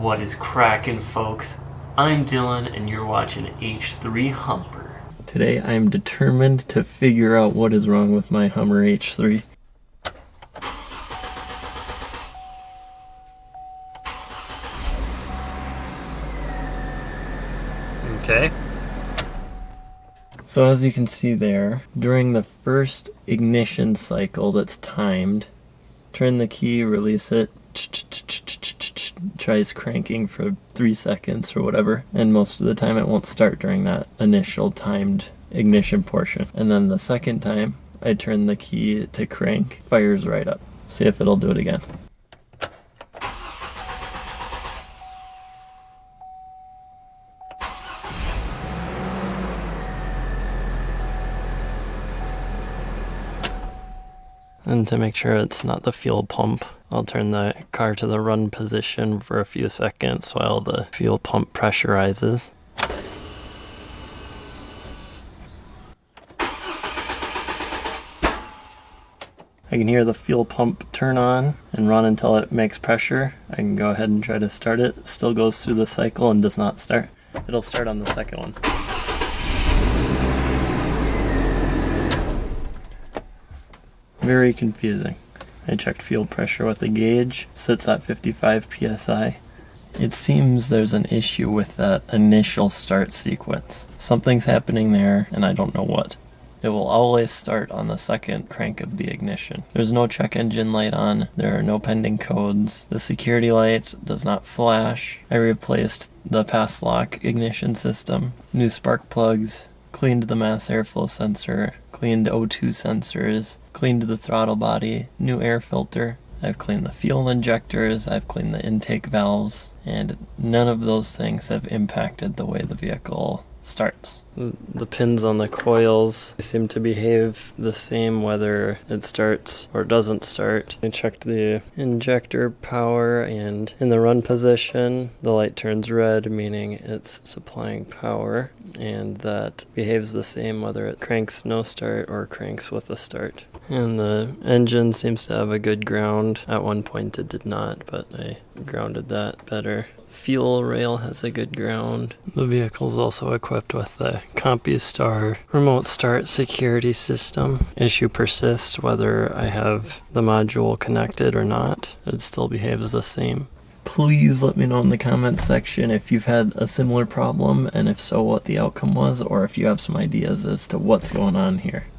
What is crackin', folks? I'm Dylan and you're watching H3 Humper. Today I'm determined to figure out what is wrong with my Hummer H3. Okay. So as you can see there, during the first ignition cycle that's timed, turn the key, release it, tries cranking for 3 seconds or whatever, and most of the time it won't start during that initial timed ignition portion. And then the second time I turn the key to crank, fires right up. See if it'll do it again. And to make sure it's not the fuel pump, I'll turn the car to the run position for a few seconds while the fuel pump pressurizes. I can hear the fuel pump turn on and run until it makes pressure. I can go ahead and try to start it. It still goes through the cycle and does not start. It'll start on the second one. Very confusing. I checked fuel pressure with the gauge, sits at 55 psi. It seems there's an issue with that initial start sequence. Something's happening there and I don't know what. It will always start on the second crank of the ignition. There's no check engine light on, there are no pending codes, the security light does not flash. I replaced the pass lock ignition system, new spark plugs, cleaned the mass airflow sensor, cleaned O2 sensors, cleaned the throttle body, new air filter. I've cleaned the fuel injectors, I've cleaned the intake valves, and none of those things have impacted the way the vehicle starts. The pins on the coils seem to behave the same whether it starts or doesn't start. I checked the injector power and in the run position the light turns red, meaning it's supplying power, and that behaves the same whether it cranks no start or cranks with a start. And the engine seems to have a good ground. At one point it did not, but I grounded that better. Fuel rail has a good ground. The vehicle is also equipped with the CompuStar remote start security system. Issue persists whether I have the module connected or not. It still behaves the same. Please let me know in the comments section if you've had a similar problem, and if so, what the outcome was, or if you have some ideas as to what's going on here.